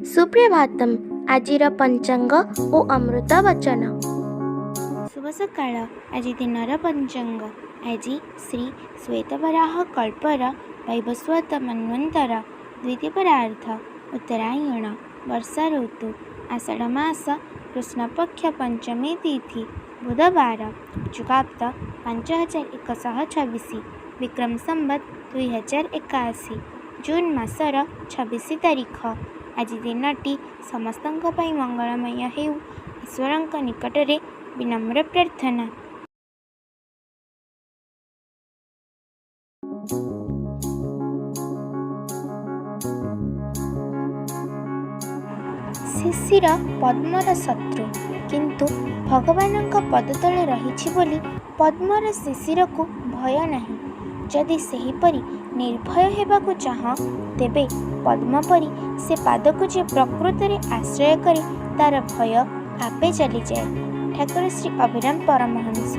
सुप्रभातम आजिर पंचांग ओ अमृत वचन। शुभ सकाळ। आज दिनर पंचांग। आज श्री श्वेतवराह कल्पर वैवस्वत मन्वंतर द्वितीयपरार्ध उत्तरायण वर्षा ऋतु आषाढ़ मास कृष्णपक्ष पंचमी तिथि बुधवार जुगाब्द 5126 विक्रम संवत 2081 जून मासर 26 तारीख। आज दिनटी समस्तंक पई मंगलमय हेउ ईश्वरंक निकटरे विनम्र प्रार्थना। शिशिर पद्मर शत्रु किंतु भगवानक पद तले रहिछि बोली पद्मर शिशिर को भय नाही। जदि सेहीपरि निर्भय हेबाकु चाह तेबे पद्म परी से पाद को जे प्रकृत में आश्रय करे तार भय आपे चली जाए। ठाकुर श्री अभिराम परमहंस।